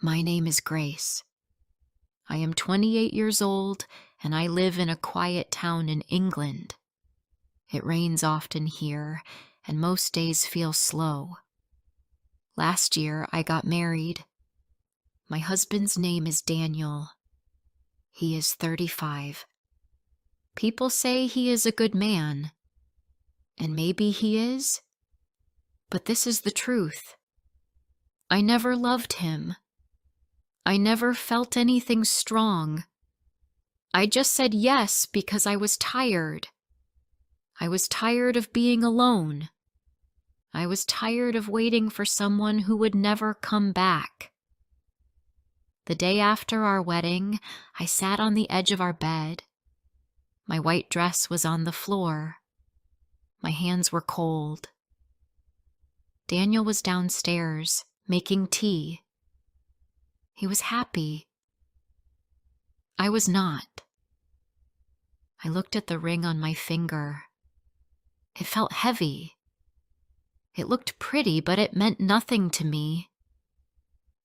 My name is Grace. I am 28 years old and I live in a quiet town in England. It rains often here and most days feel slow. Last year I got married. My husband's name is Daniel. He is 35. People say he is a good man, and maybe he is, but this is the truth. I never loved him. I never felt anything strong. I just said yes because I was tired. I was tired of being alone. I was tired of waiting for someone who would never come back. The day after our wedding, I sat on the edge of our bed. My white dress was on the floor. My hands were cold. Daniel was downstairs, making tea. He was happy. I was not. I looked at the ring on my finger. It felt heavy. It looked pretty, but it meant nothing to me.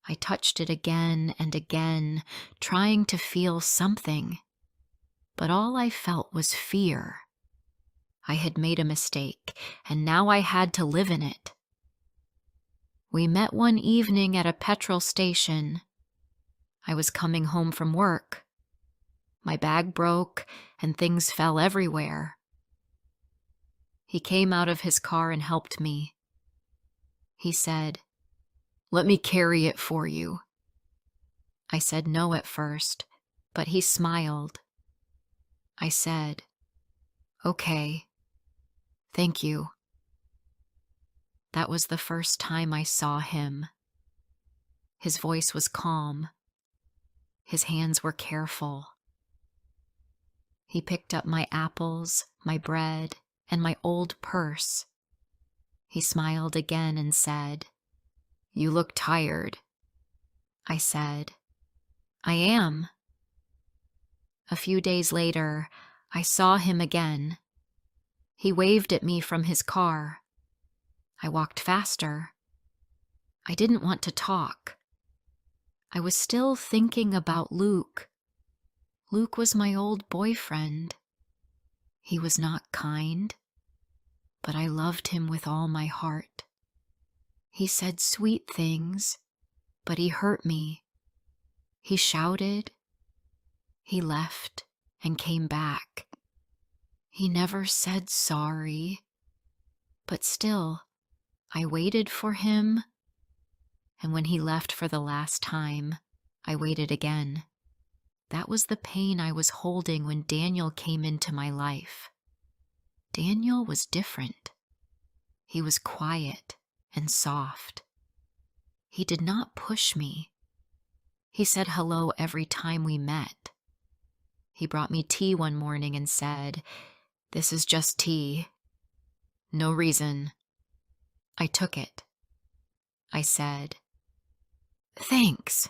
I touched it again and again, trying to feel something. But all I felt was fear. I had made a mistake, and now I had to live in it. We met one evening at a petrol station. I was coming home from work. My bag broke, and things fell everywhere. He came out of his car and helped me. He said, "Let me carry it for you." I said no at first, but he smiled. I said, "Okay, thank you." That was the first time I saw him. His voice was calm. His hands were careful. He picked up my apples, my bread, and my old purse. He smiled again and said, "You look tired." I said, "I am." A few days later, I saw him again. He waved at me from his car. I walked faster. I didn't want to talk. I was still thinking about Luke. Luke was my old boyfriend. He was not kind, but I loved him with all my heart. He said sweet things, but he hurt me. He shouted. He left and came back. He never said sorry, but still, I waited for him, and when he left for the last time, I waited again. That was the pain I was holding when Daniel came into my life. Daniel was different. He was quiet and soft. He did not push me. He said hello every time we met. He brought me tea one morning and said, "This is just tea. No reason." I took it. I said, "Thanks."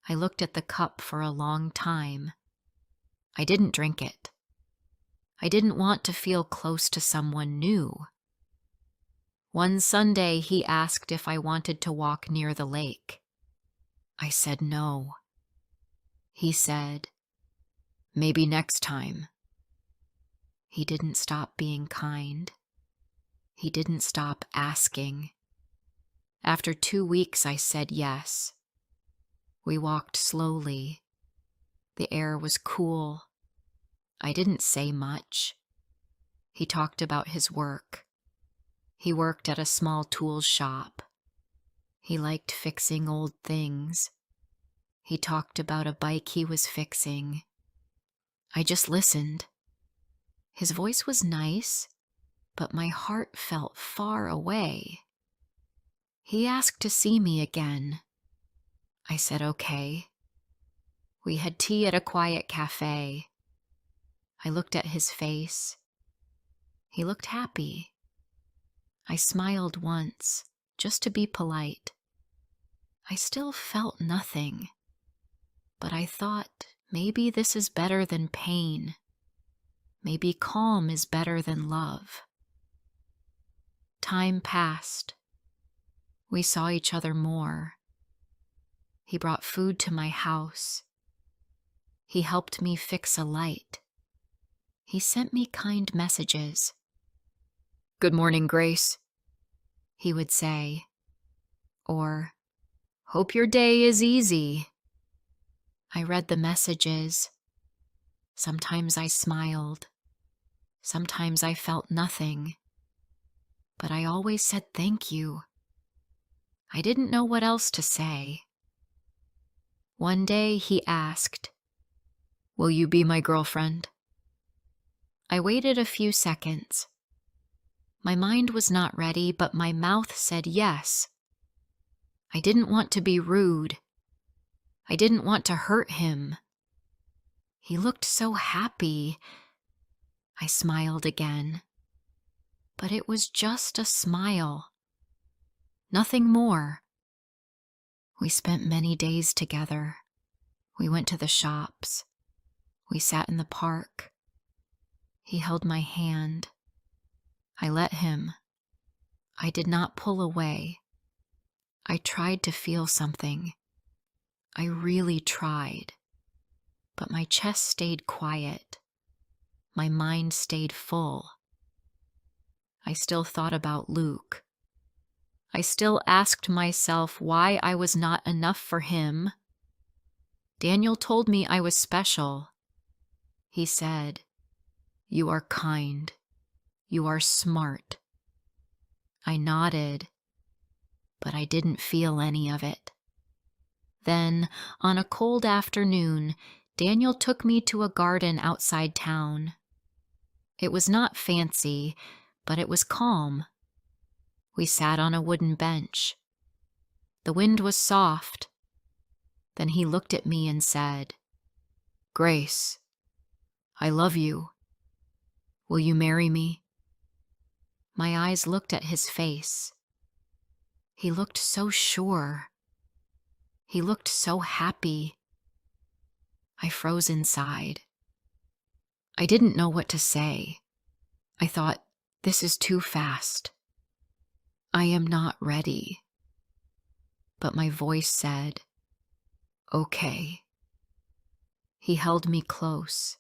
I looked at the cup for a long time. I didn't drink it. I didn't want to feel close to someone new. One Sunday, he asked if I wanted to walk near the lake. I said no. He said, "Maybe next time." He didn't stop being kind. He didn't stop asking. After 2 weeks, I said yes. We walked slowly. The air was cool. I didn't say much. He talked about his work. He worked at a small tool shop. He liked fixing old things. He talked about a bike he was fixing. I just listened. His voice was nice, but my heart felt far away. He asked to see me again. I said okay. We had tea at a quiet cafe. I looked at his face. He looked happy. I smiled once, just to be polite. I still felt nothing, but I thought maybe this is better than pain. Maybe calm is better than love. Time passed. We saw each other more. He brought food to my house. He helped me fix a light. He sent me kind messages. "Good morning, Grace," he would say. Or, "Hope your day is easy." I read the messages. Sometimes I smiled. Sometimes I felt nothing. But I always said thank you. I didn't know what else to say. One day he asked, "Will you be my girlfriend?" I waited a few seconds. My mind was not ready, but my mouth said yes. I didn't want to be rude. I didn't want to hurt him. He looked so happy. I smiled again. But it was just a smile. Nothing more. We spent many days together. We went to the shops. We sat in the park. He held my hand. I let him. I did not pull away. I tried to feel something. I really tried. But my chest stayed quiet. My mind stayed full. I still thought about Luke. I still asked myself why I was not enough for him. Daniel told me I was special. He said, "You are kind. You are smart." I nodded, but I didn't feel any of it. Then, on a cold afternoon, Daniel took me to a garden outside town. It was not fancy, but it was calm. We sat on a wooden bench. The wind was soft. Then he looked at me and said, "Grace, I love you. Will you marry me?" My eyes looked at his face. He looked so sure. He looked so happy. I froze inside. I didn't know what to say. I thought, this is too fast. I am not ready. But my voice said, "Okay." He held me close.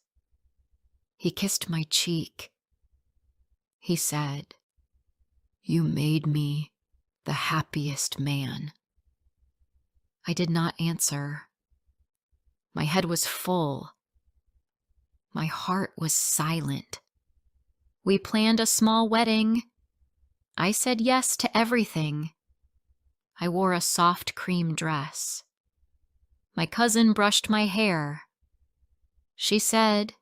He kissed my cheek. He said, "You made me the happiest man." I did not answer. My head was full. My heart was silent. We planned a small wedding. I said yes to everything. I wore a soft cream dress. My cousin brushed my hair. She said,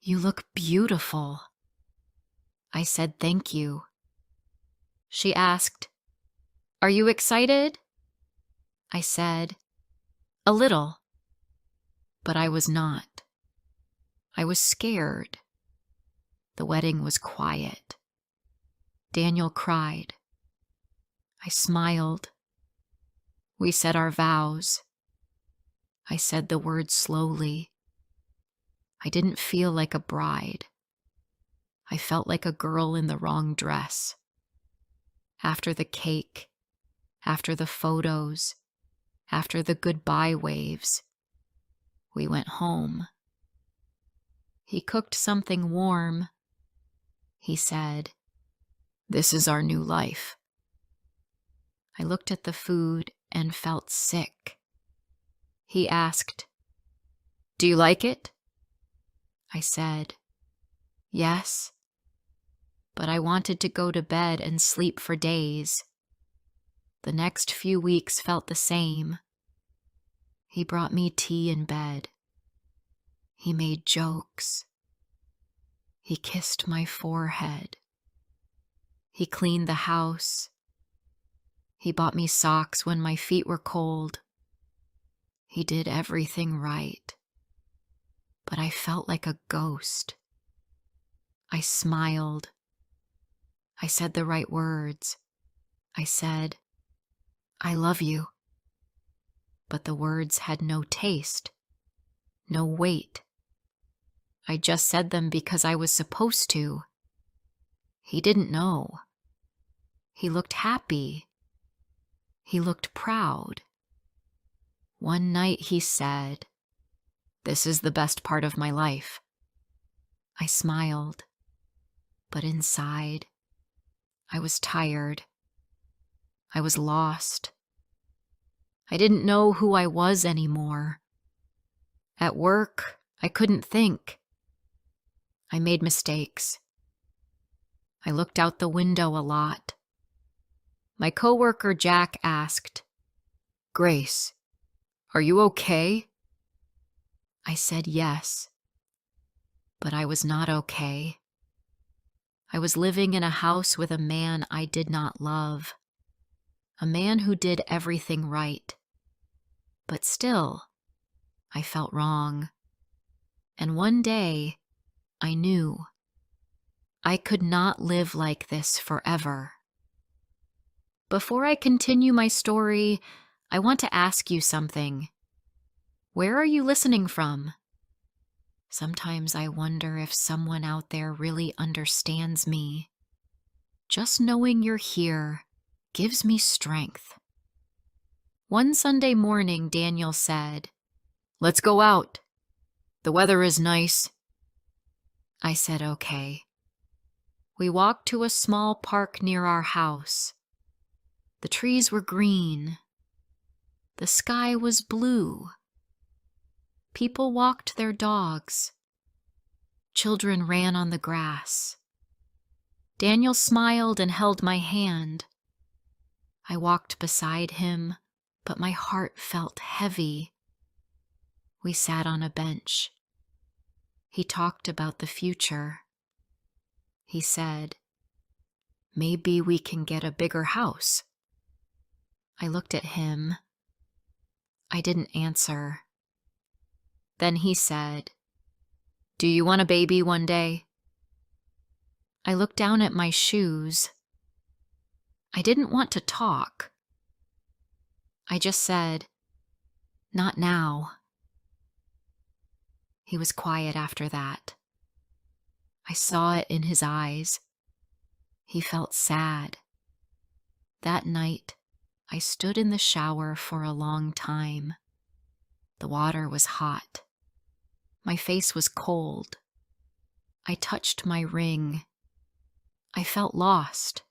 "You look beautiful." I said thank you. She asked, "Are you excited?" I said, "A little." But I was not. I was scared. The wedding was quiet. Daniel cried. I smiled. We said our vows. I said the words slowly. I didn't feel like a bride. I felt like a girl in the wrong dress. After the cake, after the photos, after the goodbye waves, we went home. He cooked something warm. He said, "This is our new life." I looked at the food and felt sick. He asked, "Do you like it?" I said, "Yes." But I wanted to go to bed and sleep for days. The next few weeks felt the same. He brought me tea in bed. He made jokes. He kissed my forehead. He cleaned the house. He bought me socks when my feet were cold. He did everything right. But I felt like a ghost. I smiled. I said the right words. I said, "I love you." But the words had no taste, no weight. I just said them because I was supposed to. He didn't know. He looked happy. He looked proud. One night he said, "This is the best part of my life." I smiled, but inside, I was tired. I was lost. I didn't know who I was anymore. At work, I couldn't think. I made mistakes. I looked out the window a lot. My coworker Jack asked, "Grace, are you okay?" I said yes, but I was not okay. I was living in a house with a man I did not love, a man who did everything right. But still, I felt wrong. And one day, I knew I could not live like this forever. Before I continue my story, I want to ask you something. Where are you listening from? Sometimes I wonder if someone out there really understands me. Just knowing you're here gives me strength. One Sunday morning, Daniel said, "Let's go out. The weather is nice." I said, "Okay." We walked to a small park near our house. The trees were green. The sky was blue. People walked their dogs. Children ran on the grass. Daniel smiled and held my hand. I walked beside him, but my heart felt heavy. We sat on a bench. He talked about the future. He said, "Maybe we can get a bigger house." I looked at him. I didn't answer. Then he said, "Do you want a baby one day?" I looked down at my shoes. I didn't want to talk. I just said, "Not now." He was quiet after that. I saw it in his eyes. He felt sad. That night, I stood in the shower for a long time. The water was hot. My face was cold. I touched my ring. I felt lost.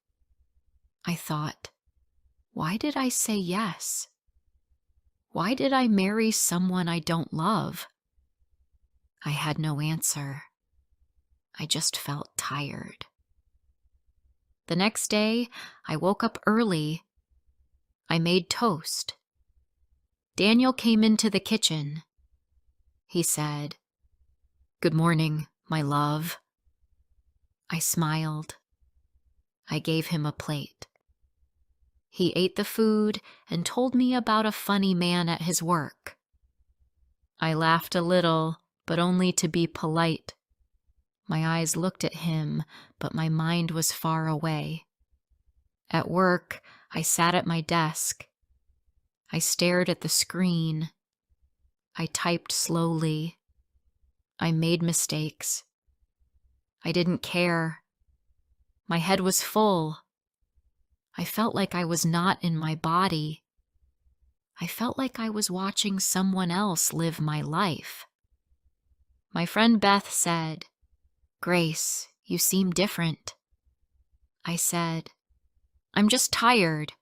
I thought, why did I say yes? Why did I marry someone I don't love? I had no answer. I just felt tired. The next day, I woke up early. I made toast. Daniel came into the kitchen. He said, "Good morning, my love." I smiled. I gave him a plate. He ate the food and told me about a funny man at his work. I laughed a little, but only to be polite. My eyes looked at him, but my mind was far away. At work, I sat at my desk. I stared at the screen. I typed slowly. I made mistakes. I didn't care. My head was full. I felt like I was not in my body. I felt like I was watching someone else live my life. My friend Beth said, "Grace, you seem different." I said, "I'm just tired."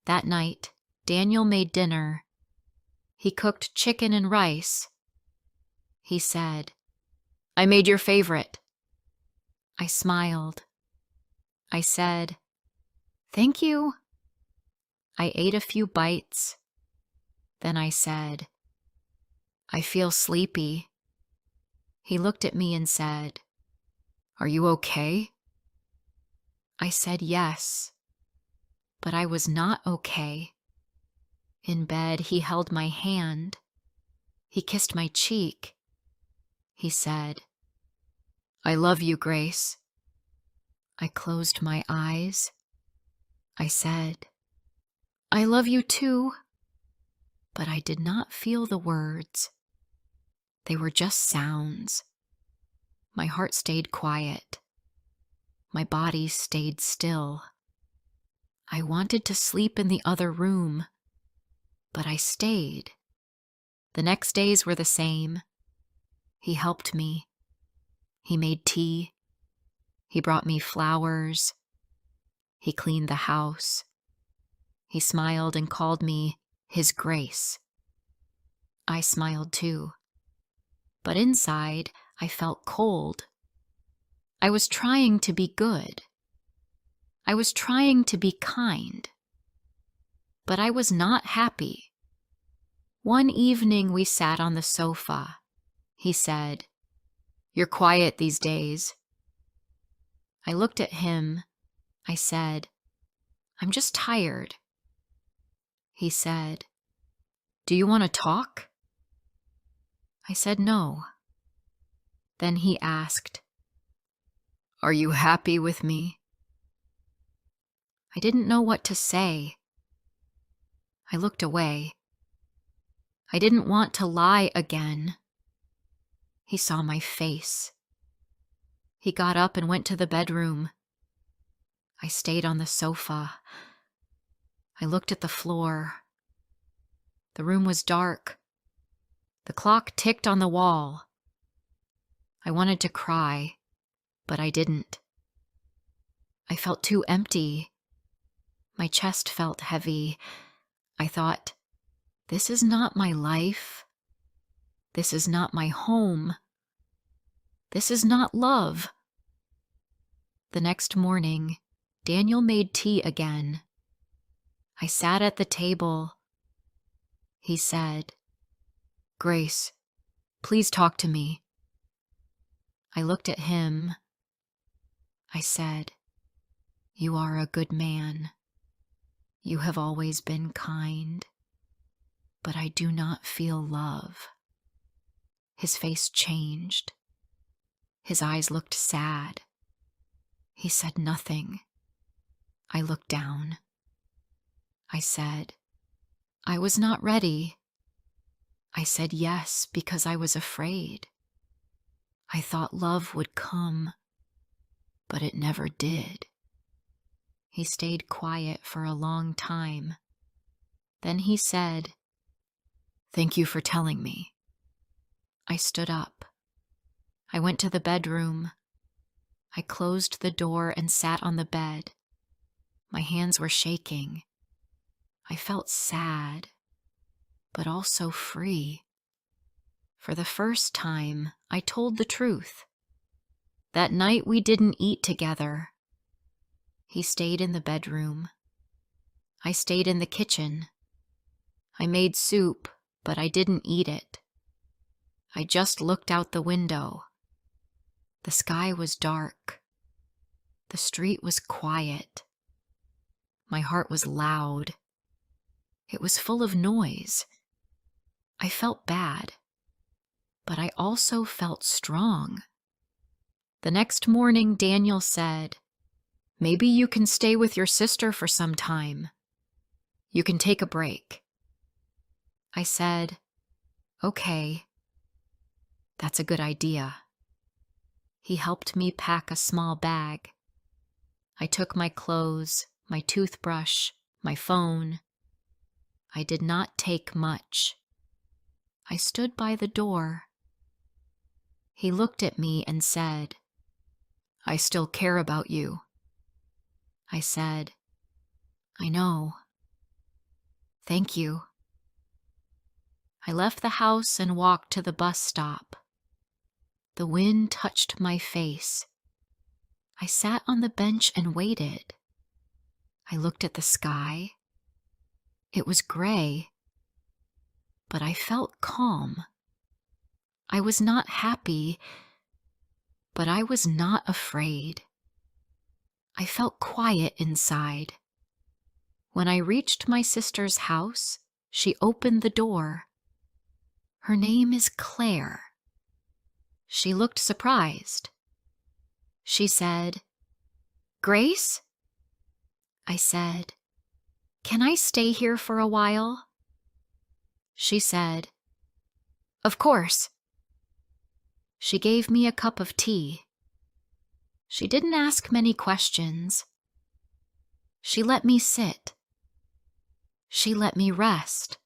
That night, Daniel made dinner. He cooked chicken and rice. He said, "I made your favorite." I smiled. I said, "Thank you." I ate a few bites. Then I said, "I feel sleepy." He looked at me and said, "Are you okay?" I said yes, but I was not okay. In bed, he held my hand. He kissed my cheek. He said, "I love you, Grace." I closed my eyes. I said, "I love you too," but I did not feel the words. They were just sounds. My heart stayed quiet. My body stayed still. I wanted to sleep in the other room, but I stayed. The next days were the same. He helped me. He made tea. He brought me flowers. He cleaned the house. He smiled and called me His Grace. I smiled too. But inside, I felt cold. I was trying to be good. I was trying to be kind. But I was not happy. One evening we sat on the sofa. He said, "You're quiet these days." I looked at him. I said, "I'm just tired." He said, "Do you want to talk?" I said no. Then he asked, "Are you happy with me?" I didn't know what to say. I looked away. I didn't want to lie again. He saw my face. He got up and went to the bedroom. I stayed on the sofa. I looked at the floor. The room was dark. The clock ticked on the wall. I wanted to cry, but I didn't. I felt too empty. My chest felt heavy. I thought, this is not my life. This is not my home. This is not love. The next morning, Daniel made tea again. I sat at the table. He said, "Grace, please talk to me." I looked at him. I said, "You are a good man. You have always been kind, but I do not feel love." His face changed. His eyes looked sad. He said nothing. I looked down. I said, "I was not ready." I said yes because I was afraid. I thought love would come, but it never did. He stayed quiet for a long time. Then he said, "Thank you for telling me." I stood up. I went to the bedroom. I closed the door and sat on the bed. My hands were shaking. I felt sad, but also free. For the first time, I told the truth. That night we didn't eat together. He stayed in the bedroom. I stayed in the kitchen. I made soup, but I didn't eat it. I just looked out the window. The sky was dark. The street was quiet. My heart was loud. It was full of noise. I felt bad, but I also felt strong. The next morning, Daniel said, "Maybe you can stay with your sister for some time. You can take a break." I said, "Okay, that's a good idea." He helped me pack a small bag. I took my clothes, my toothbrush, my phone. I did not take much. I stood by the door. He looked at me and said, "I still care about you." I said, "I know. Thank you." I left the house and walked to the bus stop. The wind touched my face. I sat on the bench and waited. I looked at the sky. It was gray, but I felt calm. I was not happy, but I was not afraid. I felt quiet inside. When I reached my sister's house, she opened the door. Her name is Claire. She looked surprised. She said, "Grace?" I said, "Can I stay here for a while?" She said, "Of course." She gave me a cup of tea. She didn't ask many questions. She let me sit. She let me rest.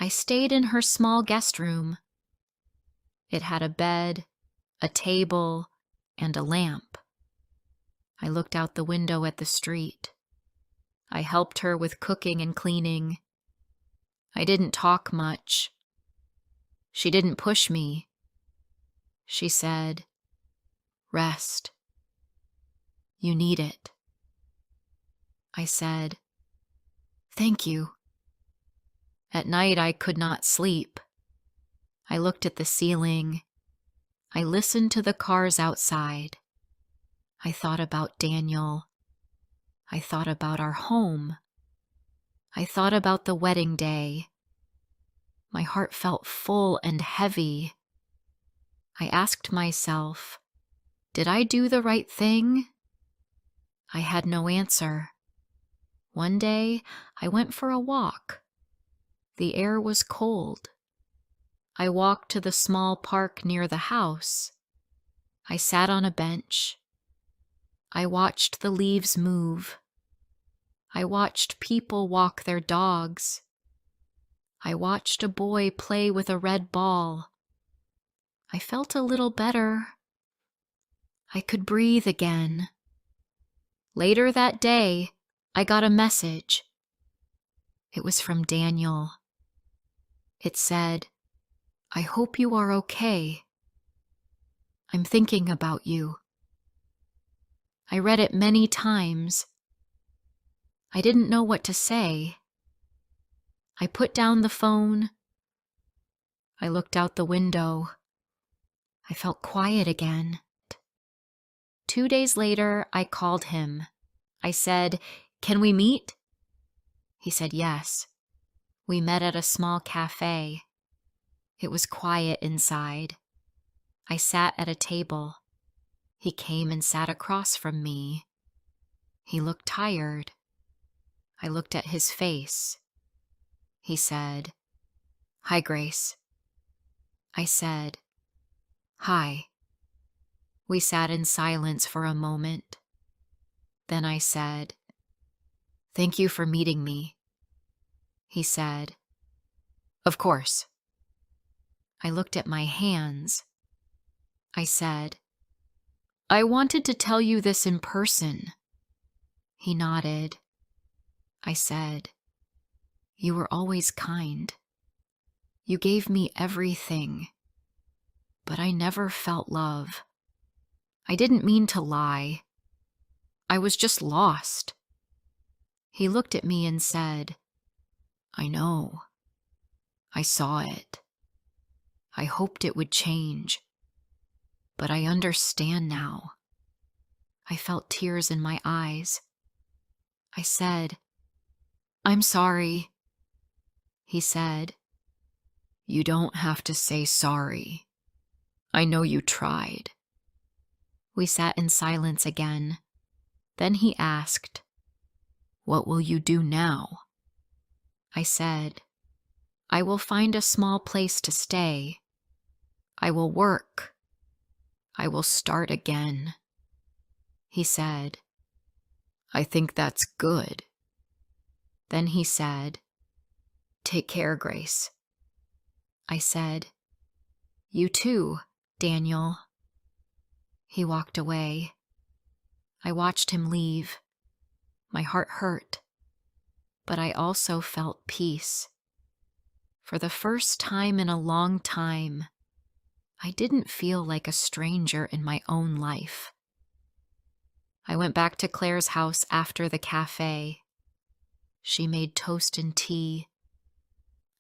I stayed in her small guest room. It had a bed, a table, and a lamp. I looked out the window at the street. I helped her with cooking and cleaning. I didn't talk much. She didn't push me. She said, "Rest. You need it." I said, "Thank you." At night I could not sleep. I looked at the ceiling. I listened to the cars outside. I thought about Daniel. I thought about our home. I thought about the wedding day. My heart felt full and heavy. I asked myself, did I do the right thing? I had no answer. One day, I went for a walk. The air was cold. I walked to the small park near the house. I sat on a bench. I watched the leaves move. I watched people walk their dogs. I watched a boy play with a red ball. I felt a little better. I could breathe again. Later that day, I got a message. It was from Daniel. It said, "I hope you are okay. I'm thinking about you." I read it many times. I didn't know what to say. I put down the phone. I looked out the window. I felt quiet again. 2 days later, I called him. I said, "Can we meet?" He said yes. We met at a small cafe. It was quiet inside. I sat at a table. He came and sat across from me. He looked tired. I looked at his face. He said, "Hi, Grace." I said, "Hi." We sat in silence for a moment. Then I said, "Thank you for meeting me." He said, "Of course." I looked at my hands. I said, "I wanted to tell you this in person." He nodded. I said, "You were always kind. You gave me everything, but I never felt love. I didn't mean to lie. I was just lost." He looked at me and said, "I know. I saw it. I hoped it would change, but I understand now." I felt tears in my eyes. I said, "I'm sorry." He said, "You don't have to say sorry. I know you tried." We sat in silence again. Then he asked, "What will you do now?" I said, "I will find a small place to stay. I will work. I will start again." He said, "I think that's good." Then he said, "Take care, Grace." I said, "You too, Daniel." He walked away. I watched him leave. My heart hurt, but I also felt peace. For the first time in a long time, I didn't feel like a stranger in my own life. I went back to Claire's house after the cafe. She made toast and tea.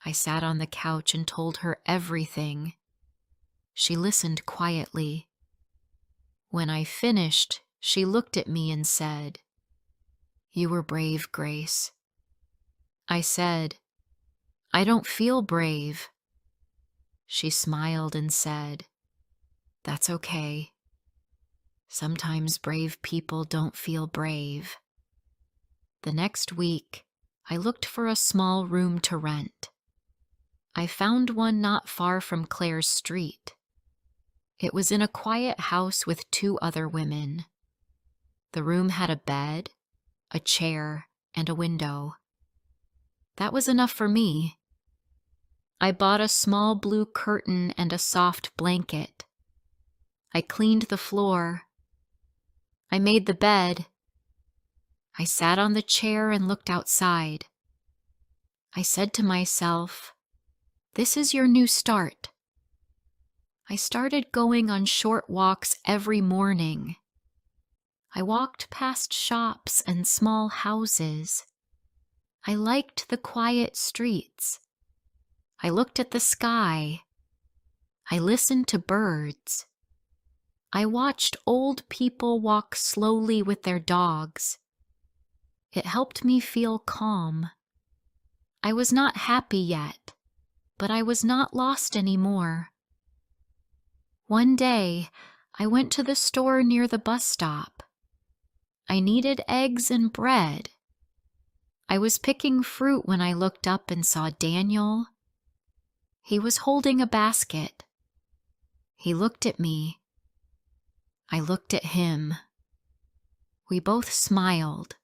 I sat on the couch and told her everything. She listened quietly. When I finished, she looked at me and said, "You were brave, Grace." I said, "I don't feel brave." She smiled and said, "That's okay. Sometimes brave people don't feel brave." The next week, I looked for a small room to rent. I found one not far from Claire's street. It was in a quiet house with 2 other women. The room had a bed, a chair, and a window. That was enough for me. I bought a small blue curtain and a soft blanket. I cleaned the floor. I made the bed. I sat on the chair and looked outside. I said to myself, "This is your new start." I started going on short walks every morning. I walked past shops and small houses. I liked the quiet streets. I looked at the sky. I listened to birds. I watched old people walk slowly with their dogs. It helped me feel calm. I was not happy yet, but I was not lost anymore. One day, I went to the store near the bus stop. I needed eggs and bread. I was picking fruit when I looked up and saw Daniel. He was holding a basket. He looked at me. I looked at him. We both smiled.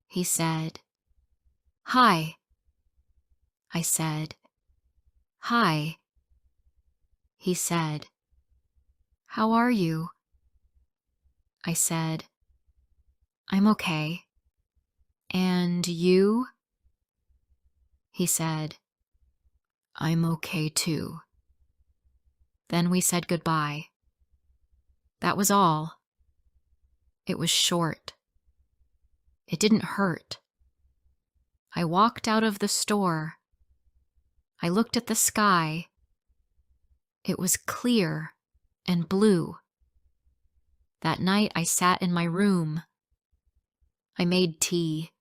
He said, "Hi." I said, "Hi." He said, "How are you?" I said, "I'm okay." "And you?" He said, "I'm okay too." Then we said goodbye. That was all. It was short. It didn't hurt. I walked out of the store. I looked at the sky. It was clear and blue. That night I sat in my room. I made tea.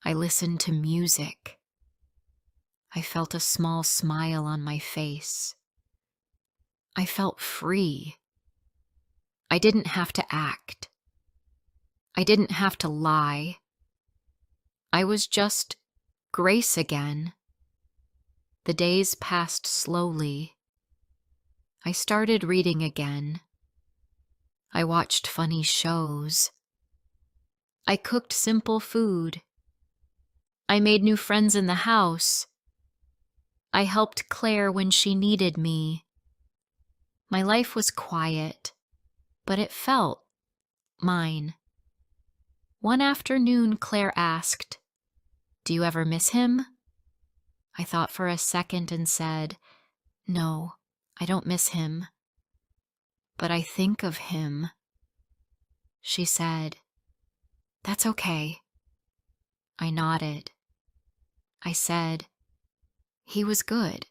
I listened to music. I felt a small smile on my face. I felt free. I didn't have to act. I didn't have to lie. I was just Grace again. The days passed slowly. I started reading again. I watched funny shows. I cooked simple food. I made new friends in the house. I helped Claire when she needed me. My life was quiet, but it felt mine. One afternoon, Claire asked, "Do you ever miss him?" I thought for a second and said, "No, I don't miss him. But I think of him." She said, "That's okay." I nodded. I said, "He was good.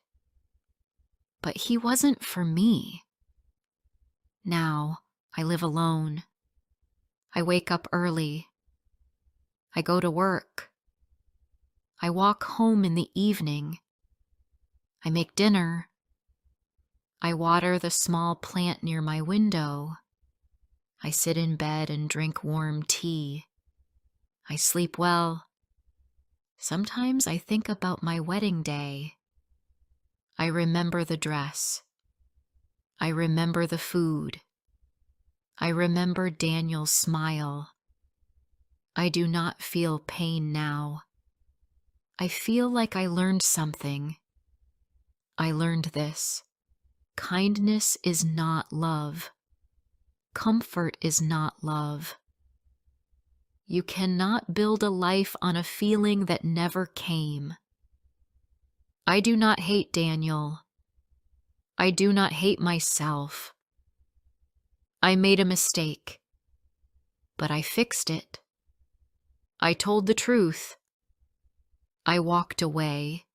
But he wasn't for me." Now I live alone. I wake up early. I go to work. I walk home in the evening. I make dinner. I water the small plant near my window. I sit in bed and drink warm tea. I sleep well. Sometimes I think about my wedding day. I remember the dress. I remember the food. I remember Daniel's smile. I do not feel pain now. I feel like I learned something. I learned this. Kindness is not love. Comfort is not love. You cannot build a life on a feeling that never came. I do not hate Daniel. I do not hate myself. I made a mistake, but I fixed it. I told the truth. I walked away.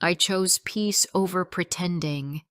I chose peace over pretending.